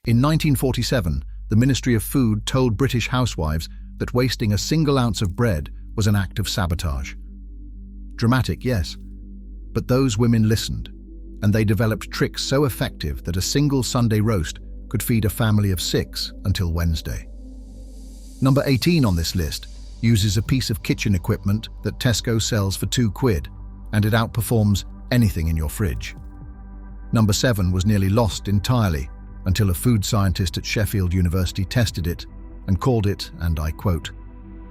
In 1947, the Ministry of Food told British housewives that wasting a single ounce of bread was an act of sabotage. Dramatic, yes, but those women listened, and they developed tricks so effective that a single Sunday roast could feed a family of 6 until Wednesday. Number 18 on this list uses a piece of kitchen equipment that Tesco sells for £2, and it outperforms anything in your fridge. Number 7 was nearly lost entirely until a food scientist at Sheffield University tested it and called it, and I quote,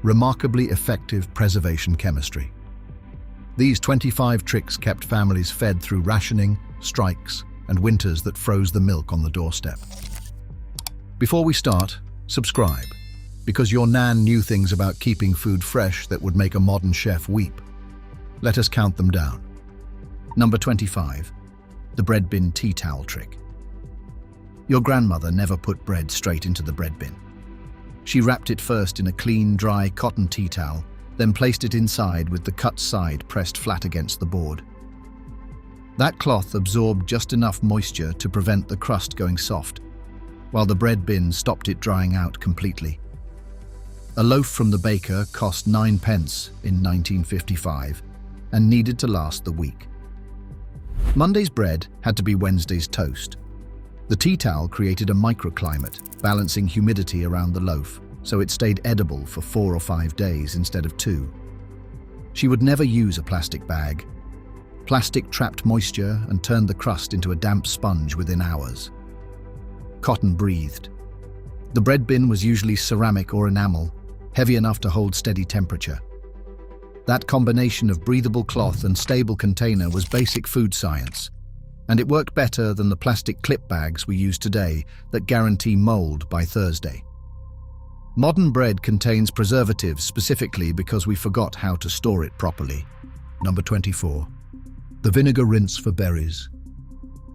"remarkably effective preservation chemistry." These 25 tricks kept families fed through rationing, strikes, and winters that froze the milk on the doorstep. Before we start, subscribe, because your nan knew things about keeping food fresh that would make a modern chef weep. Let us count them down. Number 25, the bread bin tea towel trick. Your grandmother never put bread straight into the bread bin. She wrapped it first in a clean, dry cotton tea towel, then placed it inside with the cut side pressed flat against the board. That cloth absorbed just enough moisture to prevent the crust going soft, while the bread bin stopped it drying out completely. A loaf from the baker cost 9 pence in 1955 and needed to last the week. Monday's bread had to be Wednesday's toast. The tea towel created a microclimate, balancing humidity around the loaf, so it stayed edible for 4 or 5 days instead of 2. She would never use a plastic bag. Plastic trapped moisture and turned the crust into a damp sponge within hours. Cotton breathed. The bread bin was usually ceramic or enamel, heavy enough to hold steady temperature. That combination of breathable cloth and stable container was basic food science, and it worked better than the plastic clip bags we use today that guarantee mold by Thursday. Modern bread contains preservatives specifically because we forgot how to store it properly. Number 24. The vinegar rinse for berries.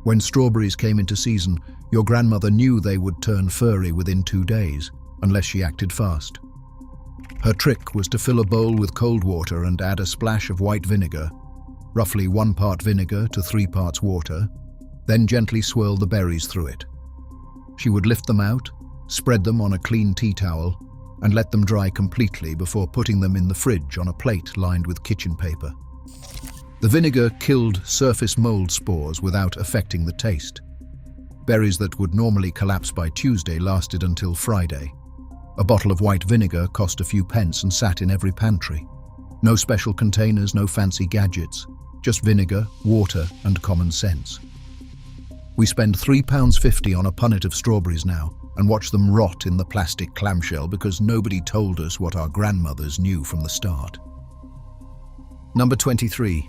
When strawberries came into season, your grandmother knew they would turn furry within 2 days, unless she acted fast. Her trick was to fill a bowl with cold water and add a splash of white vinegar, roughly 1 part vinegar to 3 parts water, then gently swirl the berries through it. She would lift them out, spread them on a clean tea towel, and let them dry completely before putting them in the fridge on a plate lined with kitchen paper. The vinegar killed surface mold spores without affecting the taste. Berries that would normally collapse by Tuesday lasted until Friday. A bottle of white vinegar cost a few pence and sat in every pantry. No special containers, no fancy gadgets, just vinegar, water, and common sense. We spend £3.50 on a punnet of strawberries now and watch them rot in the plastic clamshell because nobody told us what our grandmothers knew from the start. Number 23.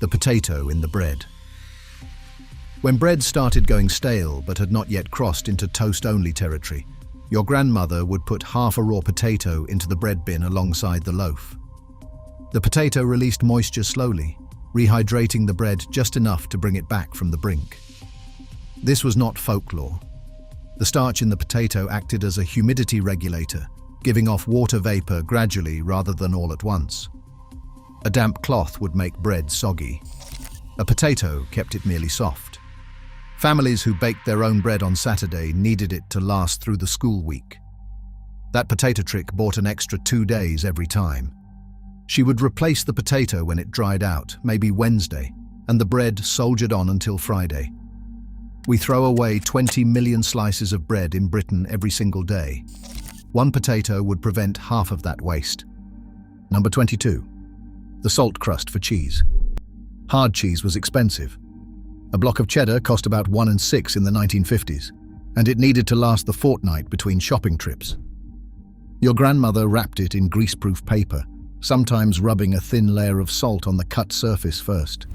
The potato in the bread. When bread started going stale but had not yet crossed into toast-only territory, your grandmother would put half a raw potato into the bread bin alongside the loaf. The potato released moisture slowly, rehydrating the bread just enough to bring it back from the brink. This was not folklore. The starch in the potato acted as a humidity regulator, giving off water vapor gradually rather than all at once. A damp cloth would make bread soggy. A potato kept it merely soft. Families who baked their own bread on Saturday needed it to last through the school week. That potato trick bought an extra 2 days every time. She would replace the potato when it dried out, maybe Wednesday, and the bread soldiered on until Friday. We throw away 20 million slices of bread in Britain every single day. 1 potato would prevent half of that waste. Number 22. The salt crust for cheese. Hard cheese was expensive. A block of cheddar cost about 1 6 in the 1950s, and it needed to last the fortnight between shopping trips. Your grandmother wrapped it in greaseproof paper, sometimes rubbing a thin layer of salt on the cut surface first.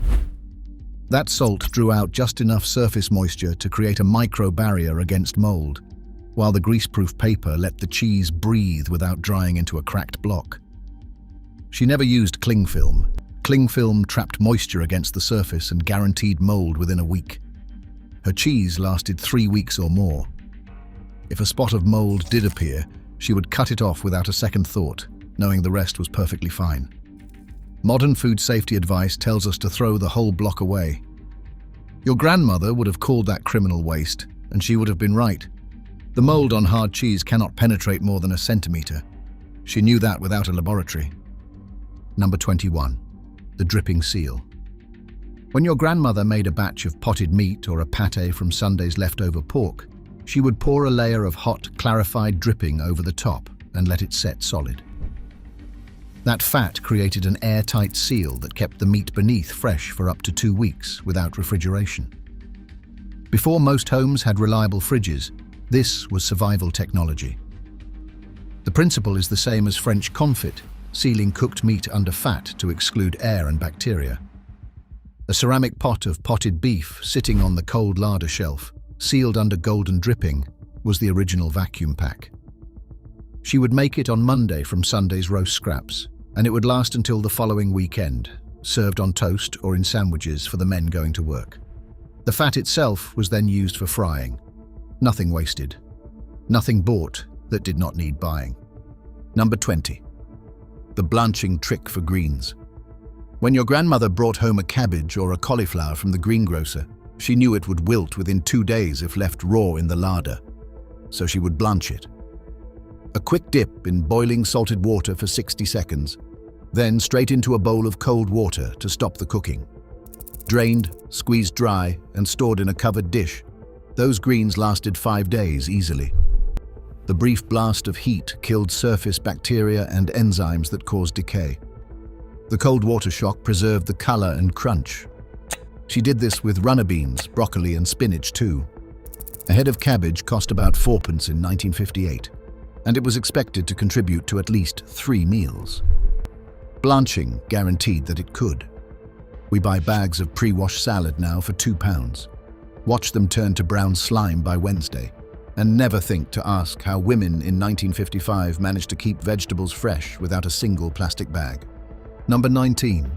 That salt drew out just enough surface moisture to create a micro barrier against mold, while the greaseproof paper let the cheese breathe without drying into a cracked block. She never used cling film. Cling film trapped moisture against the surface and guaranteed mold within a week. Her cheese lasted 3 weeks or more. If a spot of mold did appear, she would cut it off without a second thought, knowing the rest was perfectly fine. Modern food safety advice tells us to throw the whole block away. Your grandmother would have called that criminal waste, and she would have been right. The mold on hard cheese cannot penetrate more than a centimetre. She knew that without a laboratory. Number 21. The dripping seal. When your grandmother made a batch of potted meat or a pâté from Sunday's leftover pork, she would pour a layer of hot, clarified dripping over the top and let it set solid. That fat created an airtight seal that kept the meat beneath fresh for up to 2 weeks without refrigeration. Before most homes had reliable fridges, this was survival technology. The principle is the same as French confit, sealing cooked meat under fat to exclude air and bacteria. A ceramic pot of potted beef sitting on the cold larder shelf, sealed under golden dripping, was the original vacuum pack. She would make it on Monday from Sunday's roast scraps, and it would last until the following weekend, served on toast or in sandwiches for the men going to work. The fat itself was then used for frying. Nothing wasted. Nothing bought that did not need buying. Number 20. The blanching trick for greens. When your grandmother brought home a cabbage or a cauliflower from the greengrocer, she knew it would wilt within 2 days if left raw in the larder, so she would blanch it. A quick dip in boiling salted water for 60 seconds, then straight into a bowl of cold water to stop the cooking. Drained, squeezed dry, and stored in a covered dish, those greens lasted 5 days easily. The brief blast of heat killed surface bacteria and enzymes that caused decay. The cold water shock preserved the color and crunch. She did this with runner beans, broccoli, and spinach too. A head of cabbage cost about 4p in 1958. And it was expected to contribute to at least 3 meals. Blanching guaranteed that it could. We buy bags of pre-washed salad now for £2. Watch them turn to brown slime by Wednesday, and never think to ask how women in 1955 managed to keep vegetables fresh without a single plastic bag. Number 19.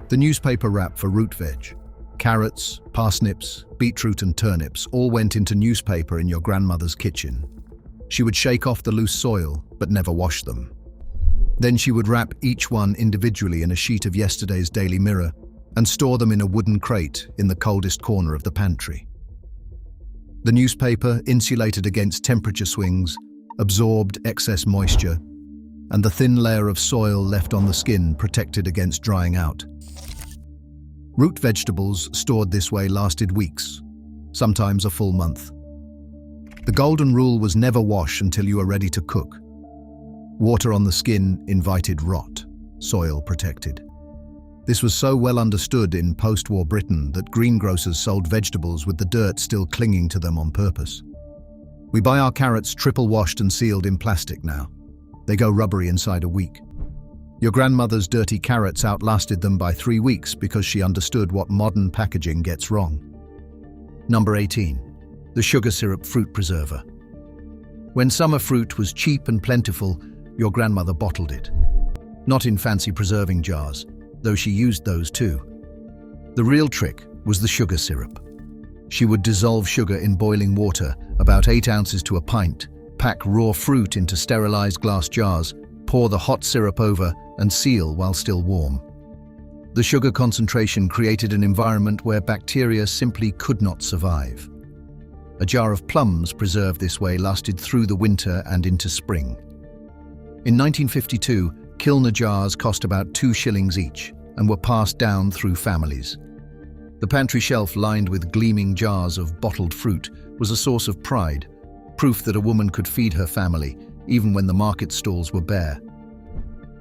The newspaper wrap for root veg. Carrots, parsnips, beetroot and turnips all went into newspaper in your grandmother's kitchen. She would shake off the loose soil, but never wash them. Then she would wrap each one individually in a sheet of yesterday's Daily Mirror and store them in a wooden crate in the coldest corner of the pantry. The newspaper insulated against temperature swings, absorbed excess moisture, and the thin layer of soil left on the skin protected against drying out. Root vegetables stored this way lasted weeks, sometimes a full month. The golden rule was never wash until you are ready to cook. Water on the skin invited rot, soil protected. This was so well understood in post-war Britain that greengrocers sold vegetables with the dirt still clinging to them on purpose. We buy our carrots triple washed and sealed in plastic now. They go rubbery inside a week. Your grandmother's dirty carrots outlasted them by 3 weeks because she understood what modern packaging gets wrong. Number 18. The sugar syrup fruit preserver. When summer fruit was cheap and plentiful, your grandmother bottled it. Not in fancy preserving jars, though she used those too. The real trick was the sugar syrup. She would dissolve sugar in boiling water, about 8 ounces to a pint, pack raw fruit into sterilized glass jars, pour the hot syrup over, and seal while still warm. The sugar concentration created an environment where bacteria simply could not survive. A jar of plums preserved this way lasted through the winter and into spring. In 1952, Kilner jars cost about 2 shillings each and were passed down through families. The pantry shelf lined with gleaming jars of bottled fruit was a source of pride, proof that a woman could feed her family even when the market stalls were bare.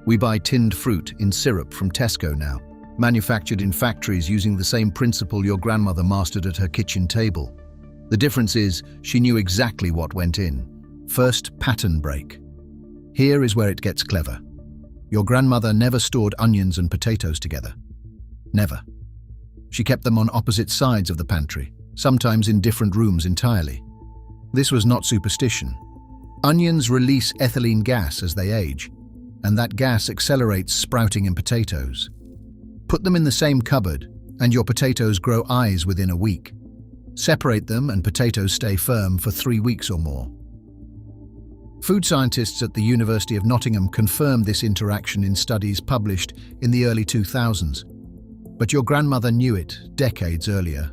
We buy tinned fruit in syrup from Tesco now, manufactured in factories using the same principle your grandmother mastered at her kitchen table. The difference is she knew exactly what went in. First, pattern break. Here is where it gets clever. Your grandmother never stored onions and potatoes together. Never. She kept them on opposite sides of the pantry, sometimes in different rooms entirely. This was not superstition. Onions release ethylene gas as they age, and that gas accelerates sprouting in potatoes. Put them in the same cupboard, and your potatoes grow eyes within a week. Separate them and potatoes stay firm for 3 weeks or more. Food scientists at the University of Nottingham confirmed this interaction in studies published in the early 2000s, but your grandmother knew it decades earlier.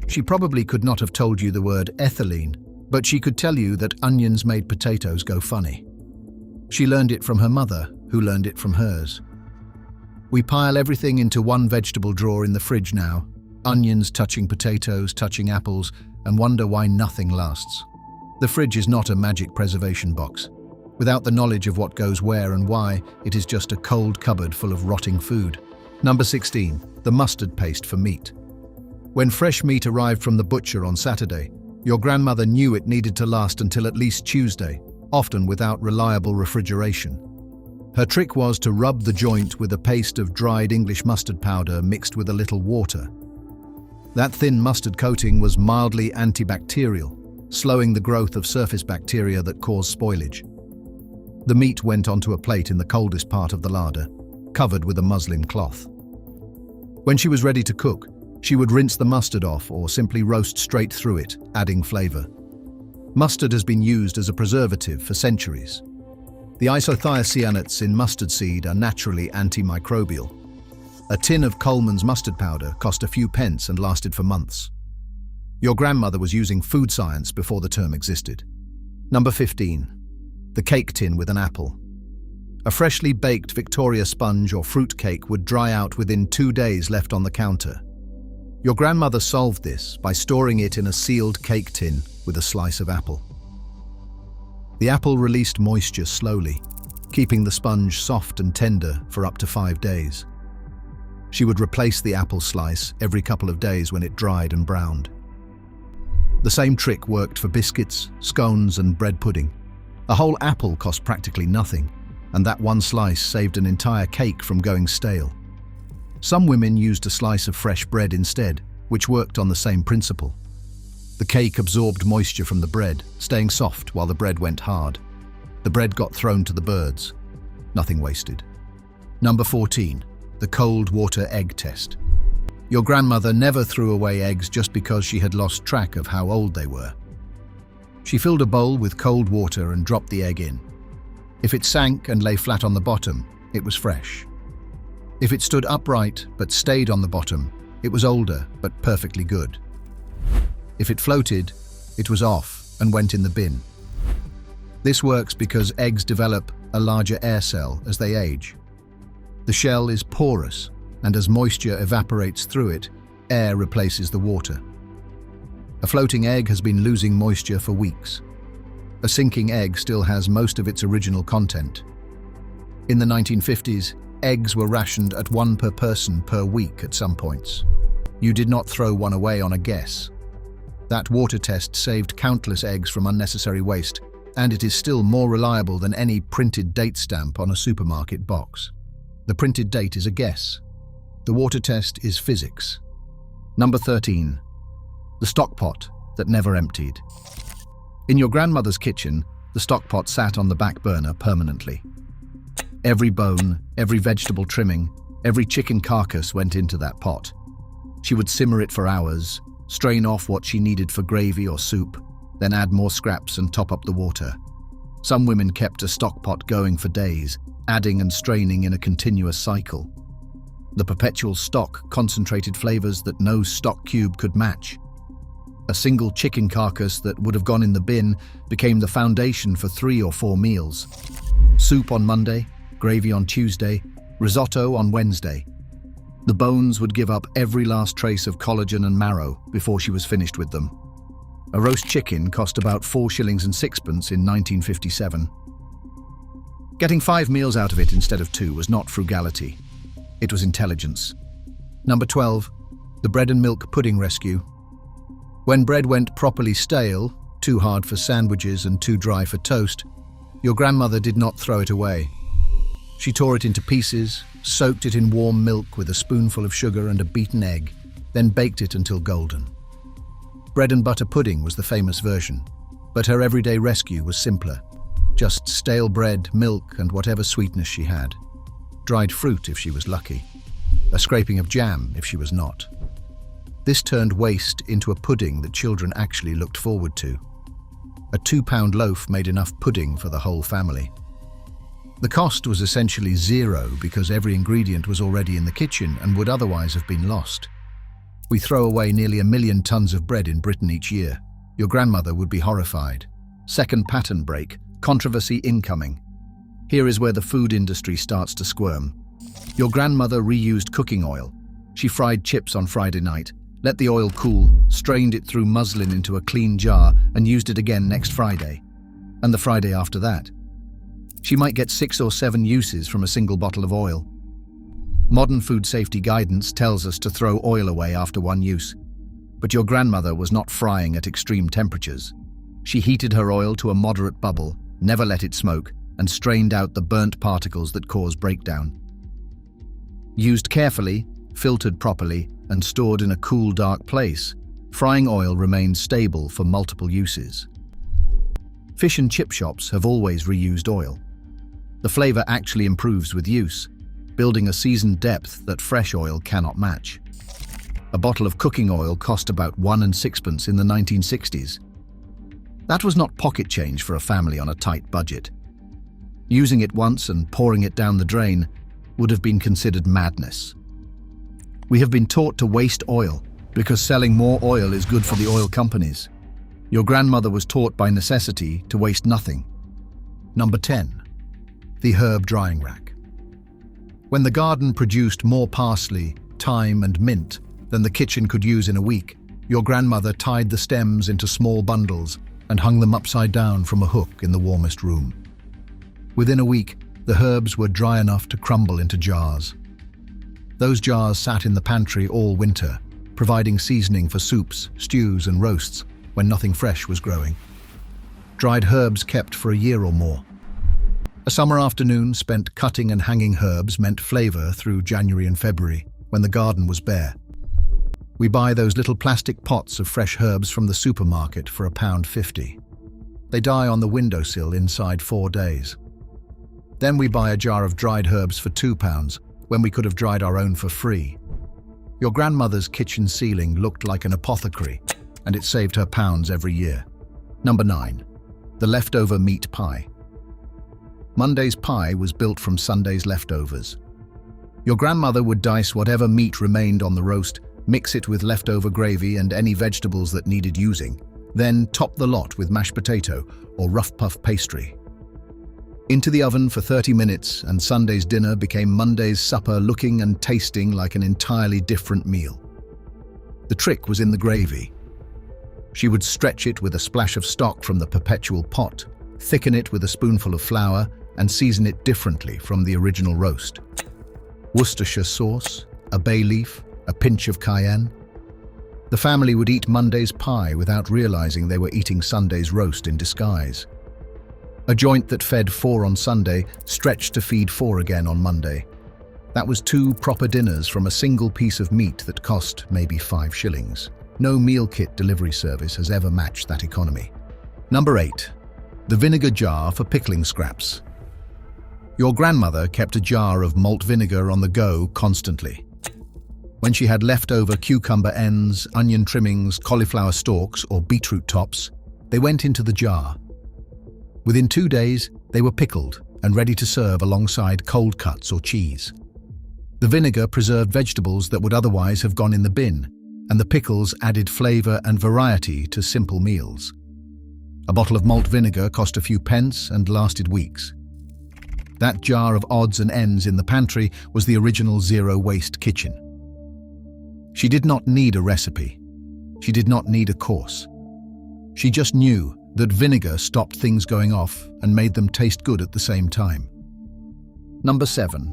She probably could not have told you the word ethylene, but she could tell you that onions made potatoes go funny. She learned it from her mother, who learned it from hers. We pile everything into one vegetable drawer in the fridge now, onions touching potatoes, touching apples, and wonder why nothing lasts. The fridge is not a magic preservation box. Without the knowledge of what goes where and why, it is just a cold cupboard full of rotting food. Number 16, the mustard paste for meat. When fresh meat arrived from the butcher on Saturday, your grandmother knew it needed to last until at least Tuesday, often without reliable refrigeration. Her trick was to rub the joint with a paste of dried English mustard powder mixed with a little water. That thin mustard coating was mildly antibacterial, slowing the growth of surface bacteria that cause spoilage. The meat went onto a plate in the coldest part of the larder, covered with a muslin cloth. When she was ready to cook, she would rinse the mustard off or simply roast straight through it, adding flavor. Mustard has been used as a preservative for centuries. The isothiocyanates in mustard seed are naturally antimicrobial. A tin of Coleman's mustard powder cost a few pence and lasted for months. Your grandmother was using food science before the term existed. Number 15. The cake tin with an apple. A freshly baked Victoria sponge or fruit cake would dry out within 2 days left on the counter. Your grandmother solved this by storing it in a sealed cake tin with a slice of apple. The apple released moisture slowly, keeping the sponge soft and tender for up to 5 days. She would replace the apple slice every couple of days when it dried and browned. The same trick worked for biscuits, scones, and bread pudding. A whole apple cost practically nothing, and that one slice saved an entire cake from going stale. Some women used a slice of fresh bread instead, which worked on the same principle. The cake absorbed moisture from the bread, staying soft while the bread went hard. The bread got thrown to the birds. Nothing wasted. Number 14. The cold water egg test. Your grandmother never threw away eggs just because she had lost track of how old they were. She filled a bowl with cold water and dropped the egg in. If it sank and lay flat on the bottom, it was fresh. If it stood upright but stayed on the bottom, it was older but perfectly good. If it floated, it was off and went in the bin. This works because eggs develop a larger air cell as they age. The shell is porous, and as moisture evaporates through it, air replaces the water. A floating egg has been losing moisture for weeks. A sinking egg still has most of its original content. In the 1950s, eggs were rationed at 1 per person per week at some points. You did not throw one away on a guess. That water test saved countless eggs from unnecessary waste, and it is still more reliable than any printed date stamp on a supermarket box. The printed date is a guess. The water test is physics. Number 13. The stockpot that never emptied. In your grandmother's kitchen, the stockpot sat on the back burner permanently. Every bone, every vegetable trimming, every chicken carcass went into that pot. She would simmer it for hours, strain off what she needed for gravy or soup, then add more scraps and top up the water. Some women kept a stock pot going for days, adding and straining in a continuous cycle. The perpetual stock concentrated flavors that no stock cube could match. A single chicken carcass that would have gone in the bin became the foundation for 3 or 4 meals. Soup on Monday, gravy on Tuesday, risotto on Wednesday. The bones would give up every last trace of collagen and marrow before she was finished with them. A roast chicken cost about 4 shillings and 6pence in 1957. Getting 5 meals out of it instead of 2 was not frugality. It was intelligence. Number 12. The bread and milk pudding rescue. When bread went properly stale, too hard for sandwiches and too dry for toast, your grandmother did not throw it away. She tore it into pieces, soaked it in warm milk with a spoonful of sugar and a beaten egg, then baked it until golden. Bread and butter pudding was the famous version, but her everyday rescue was simpler. Just stale bread, milk, and whatever sweetness she had. Dried fruit if she was lucky. A scraping of jam if she was not. This turned waste into a pudding that children actually looked forward to. A 2-pound loaf made enough pudding for the whole family. The cost was essentially zero because every ingredient was already in the kitchen and would otherwise have been lost. We throw away nearly 1 million tons of bread in Britain each year. Your grandmother would be horrified. Second pattern break, controversy incoming. Here is where the food industry starts to squirm. Your grandmother reused cooking oil. She fried chips on Friday night, let the oil cool, strained it through muslin into a clean jar, and used it again next Friday. And the Friday after that. She might get 6 or 7 uses from a single bottle of oil. Modern food safety guidance tells us to throw oil away after 1 use. But your grandmother was not frying at extreme temperatures. She heated her oil to a moderate bubble, never let it smoke, and strained out the burnt particles that cause breakdown. Used carefully, filtered properly, and stored in a cool, dark place, frying oil remains stable for multiple uses. Fish and chip shops have always reused oil. The flavor actually improves with use, building a seasoned depth that fresh oil cannot match. A bottle of cooking oil cost about 1 6 in the 1960s. That was not pocket change for a family on a tight budget. Using it once and pouring it down the drain would have been considered madness. We have been taught to waste oil because selling more oil is good for the oil companies. Your grandmother was taught by necessity to waste nothing. Number 10. The herb drying rack. When the garden produced more parsley, thyme and mint than the kitchen could use in a week, your grandmother tied the stems into small bundles and hung them upside down from a hook in the warmest room. Within a week, the herbs were dry enough to crumble into jars. Those jars sat in the pantry all winter, providing seasoning for soups, stews and roasts when nothing fresh was growing. Dried herbs kept for a year or more. A summer afternoon spent cutting and hanging herbs meant flavor through January and February, when the garden was bare. We buy those little plastic pots of fresh herbs from the supermarket for £1.50. They die on the windowsill inside 4 days. Then we buy a jar of dried herbs for £2 when we could have dried our own for free. Your grandmother's kitchen ceiling looked like an apothecary, and it saved her pounds every year. Number 9. The leftover meat pie. Monday's pie was built from Sunday's leftovers. Your grandmother would dice whatever meat remained on the roast, mix it with leftover gravy and any vegetables that needed using, then top the lot with mashed potato or rough puff pastry. Into the oven for 30 minutes, and Sunday's dinner became Monday's supper, looking and tasting like an entirely different meal. The trick was in the gravy. She would stretch it with a splash of stock from the perpetual pot, thicken it with a spoonful of flour, and season it differently from the original roast. Worcestershire sauce, a bay leaf, a pinch of cayenne. The family would eat Monday's pie without realizing they were eating Sunday's roast in disguise. A joint that fed 4 on Sunday stretched to feed 4 again on Monday. That was 2 proper dinners from a single piece of meat that cost maybe 5 shillings. No meal kit delivery service has ever matched that economy. Number 8. The vinegar jar for pickling scraps. Your grandmother kept a jar of malt vinegar on the go constantly. When she had leftover cucumber ends, onion trimmings, cauliflower stalks, or beetroot tops, they went into the jar. Within 2 days, they were pickled and ready to serve alongside cold cuts or cheese. The vinegar preserved vegetables that would otherwise have gone in the bin, and the pickles added flavor and variety to simple meals. A bottle of malt vinegar cost a few pence and lasted weeks. That jar of odds and ends in the pantry was the original zero-waste kitchen. She did not need a recipe. She did not need a course. She just knew that vinegar stopped things going off and made them taste good at the same time. Number 7.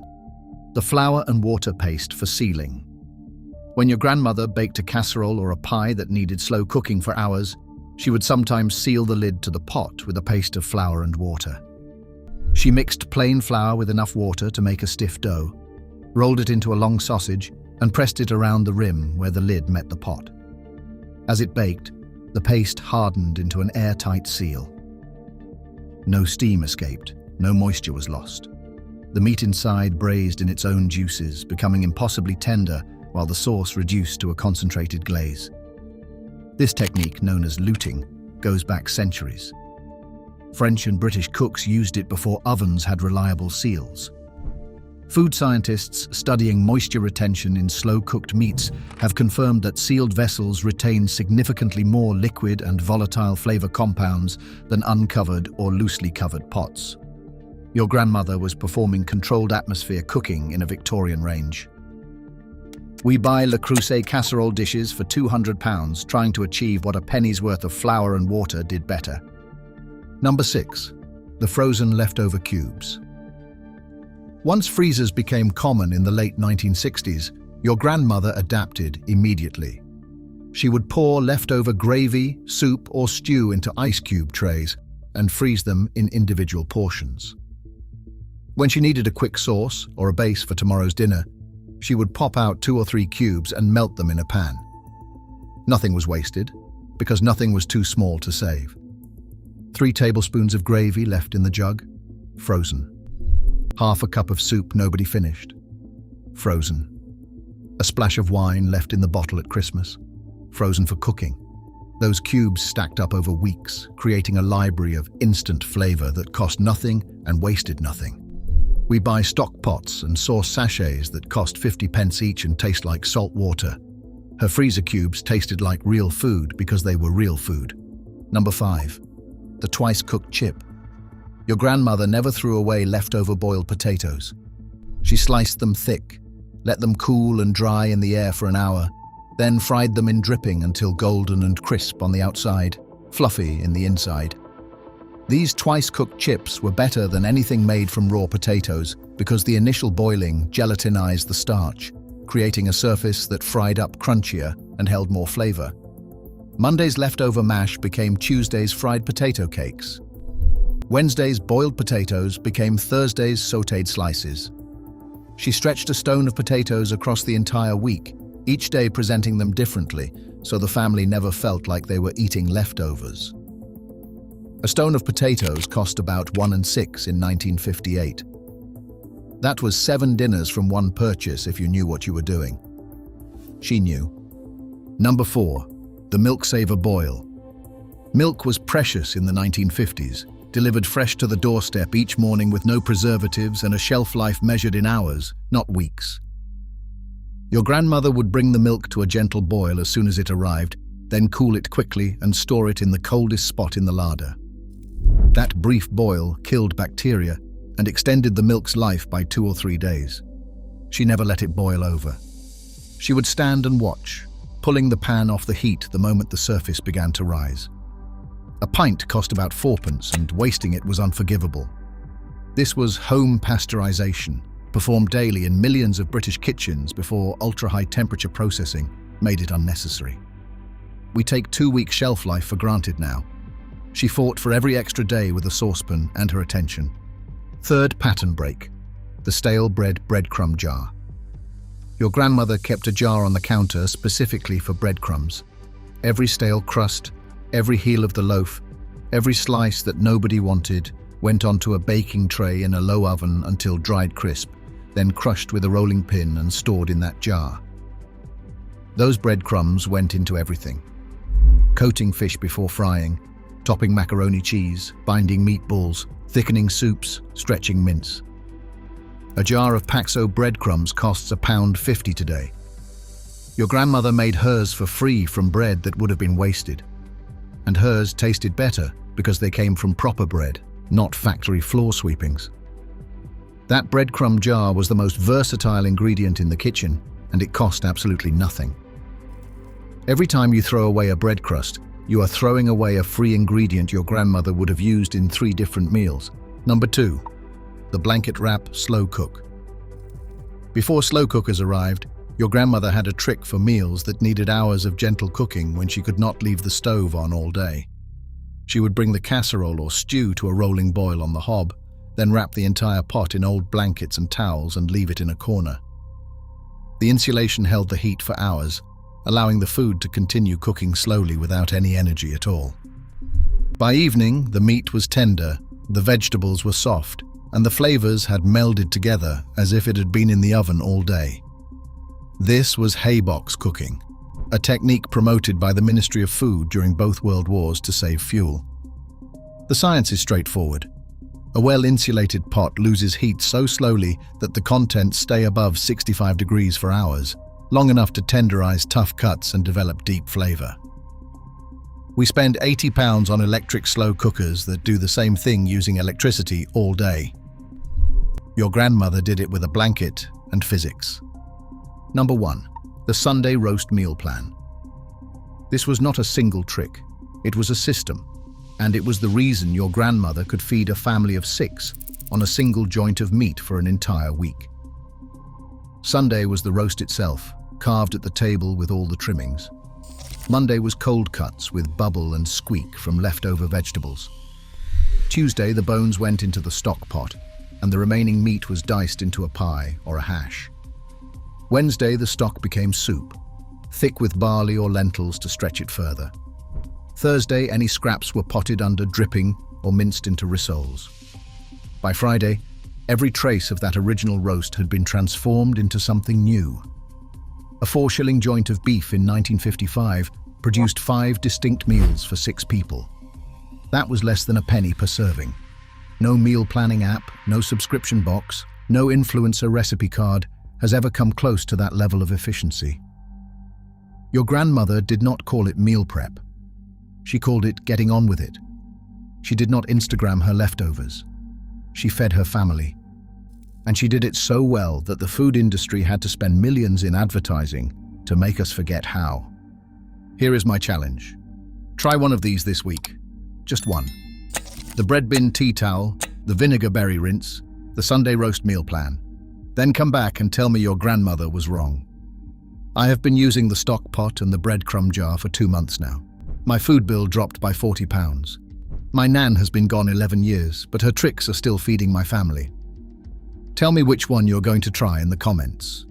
The flour and water paste for sealing. When your grandmother baked a casserole or a pie that needed slow cooking for hours, she would sometimes seal the lid to the pot with a paste of flour and water. She mixed plain flour with enough water to make a stiff dough, rolled it into a long sausage, and pressed it around the rim where the lid met the pot. As it baked, the paste hardened into an airtight seal. No steam escaped, no moisture was lost. The meat inside braised in its own juices, becoming impossibly tender while the sauce reduced to a concentrated glaze. This technique, known as luting, goes back centuries. French and British cooks used it before ovens had reliable seals. Food scientists studying moisture retention in slow-cooked meats have confirmed that sealed vessels retain significantly more liquid and volatile flavor compounds than uncovered or loosely covered pots. Your grandmother was performing controlled atmosphere cooking in a Victorian range. We buy Le Creuset casserole dishes for £200, trying to achieve what a penny's worth of flour and water did better. Number 6. The frozen leftover cubes. Once freezers became common in the late 1960s, your grandmother adapted immediately. She would pour leftover gravy, soup, or stew into ice cube trays and freeze them in individual portions. When she needed a quick sauce or a base for tomorrow's dinner, she would pop out 2 or 3 cubes and melt them in a pan. Nothing was wasted, because nothing was too small to save. 3 tablespoons of gravy left in the jug, frozen. Half a cup of soup nobody finished, frozen. A splash of wine left in the bottle at Christmas, frozen for cooking. Those cubes stacked up over weeks, creating a library of instant flavor that cost nothing and wasted nothing. We buy stock pots and sauce sachets that cost 50 pence each and taste like salt water. Her freezer cubes tasted like real food because they were real food. Number 5. The twice-cooked chip. Your grandmother never threw away leftover boiled potatoes. She sliced them thick, let them cool and dry in the air for an hour, then fried them in dripping until golden and crisp on the outside, fluffy in the inside. These twice-cooked chips were better than anything made from raw potatoes because the initial boiling gelatinized the starch, creating a surface that fried up crunchier and held more flavor. Monday's leftover mash became Tuesday's fried potato cakes. Wednesday's boiled potatoes became Thursday's sautéed slices. She stretched a stone of potatoes across the entire week, each day presenting them differently, so the family never felt like they were eating leftovers. A stone of potatoes cost about 1 6 in 1958. That was 7 dinners from one purchase if you knew what you were doing. She knew. Number 4. The milk saver boil. Milk was precious in the 1950s, delivered fresh to the doorstep each morning with no preservatives and a shelf life measured in hours, not weeks. Your grandmother would bring the milk to a gentle boil as soon as it arrived, then cool it quickly and store it in the coldest spot in the larder. That brief boil killed bacteria and extended the milk's life by 2 or 3 days. She never let it boil over. She would stand and watch, pulling the pan off the heat the moment the surface began to rise. A pint cost about 4 pence, and wasting it was unforgivable. This was home pasteurization, performed daily in millions of British kitchens before ultra-high temperature processing made it unnecessary. We take 2-week shelf life for granted now. She fought for every extra day with a saucepan and her attention. 3rd pattern break, the stale bread breadcrumb jar. Your grandmother kept a jar on the counter specifically for breadcrumbs. Every stale crust, every heel of the loaf, every slice that nobody wanted went onto a baking tray in a low oven until dried crisp, then crushed with a rolling pin and stored in that jar. Those breadcrumbs went into everything. Coating fish before frying, topping macaroni cheese, binding meatballs, thickening soups, stretching mince. A jar of Paxo breadcrumbs costs £1.50 today. Your grandmother made hers for free from bread that would have been wasted. And hers tasted better because they came from proper bread, not factory floor sweepings. That breadcrumb jar was the most versatile ingredient in the kitchen, and it cost absolutely nothing. Every time you throw away a bread crust, you are throwing away a free ingredient your grandmother would have used in 3 different meals. Number 2. The blanket wrap slow cook. Before slow cookers arrived, your grandmother had a trick for meals that needed hours of gentle cooking when she could not leave the stove on all day. She would bring the casserole or stew to a rolling boil on the hob, then wrap the entire pot in old blankets and towels and leave it in a corner. The insulation held the heat for hours, allowing the food to continue cooking slowly without any energy at all. By evening, the meat was tender, the vegetables were soft, and the flavors had melded together as if it had been in the oven all day. This was haybox cooking, a technique promoted by the Ministry of Food during both World Wars to save fuel. The science is straightforward. A well-insulated pot loses heat so slowly that the contents stay above 65 degrees for hours, long enough to tenderize tough cuts and develop deep flavor. We spend £80 on electric slow cookers that do the same thing using electricity all day. Your grandmother did it with a blanket and physics. Number 1. The Sunday roast meal plan. This was not a single trick. It was a system, and it was the reason your grandmother could feed a family of 6 on a single joint of meat for an entire week. Sunday was the roast itself, carved at the table with all the trimmings. Monday was cold cuts with bubble and squeak from leftover vegetables. Tuesday, the bones went into the stock pot, and the remaining meat was diced into a pie or a hash. Wednesday, the stock became soup, thick with barley or lentils to stretch it further. Thursday, any scraps were potted under dripping or minced into rissoles. By Friday, every trace of that original roast had been transformed into something new. A 4-shilling joint of beef in 1955 produced 5 distinct meals for 6 people. That was less than a penny per serving. No meal planning app, no subscription box, no influencer recipe card has ever come close to that level of efficiency. Your grandmother did not call it meal prep. She called it getting on with it. She did not Instagram her leftovers. She fed her family. And she did it so well that the food industry had to spend millions in advertising to make us forget how. Here is my challenge. Try one of these this week. Just one. The bread bin tea towel, the vinegar berry rinse, the Sunday roast meal plan. Then come back and tell me your grandmother was wrong. I have been using the stock pot and the breadcrumb jar for 2 months now. My food bill dropped by £40. My nan has been gone 11 years, but her tricks are still feeding my family. Tell me which one you're going to try in the comments.